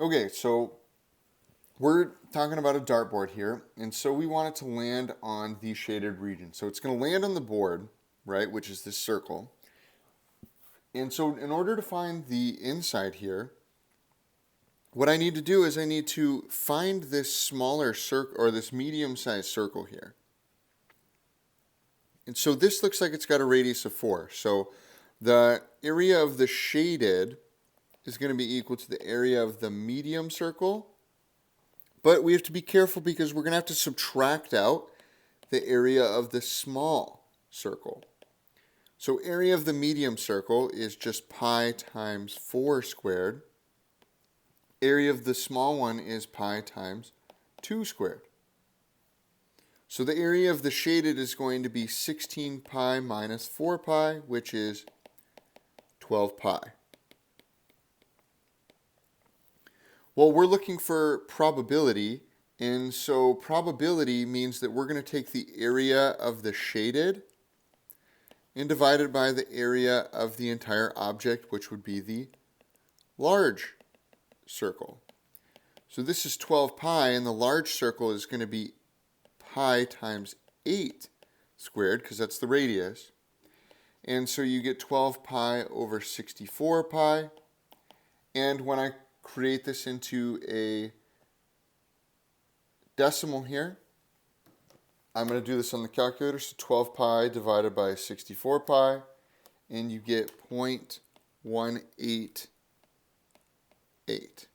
Okay, so we're talking about a dartboard here, and so we want it to land on the shaded region. So it's going to land on the board, right, which is this circle. And so in order to find the inside here, what I need to do is I need to find this smaller circle, or this medium-sized circle here. And so this looks like it's got a radius of 4. So the area of the shaded is going to be equal to the area of the medium circle. But we have to be careful because we're going to have to subtract out the area of the small circle. So area of the medium circle is just pi times 4 squared. Area of the small one is pi times 2 squared. So the area of the shaded is going to be 16 pi minus 4 pi, which is 12 pi. Well, we're looking for probability, and so probability means that we're going to take the area of the shaded and divide it by the area of the entire object, which would be the large circle. So this is 12 pi, and the large circle is going to be pi times 8 squared, because that's the radius. And so you get 12 pi over 64 pi. And when I create this into a decimal here, I'm going to do this on the calculator. So 12 pi divided by 64 pi, and you get 0.188.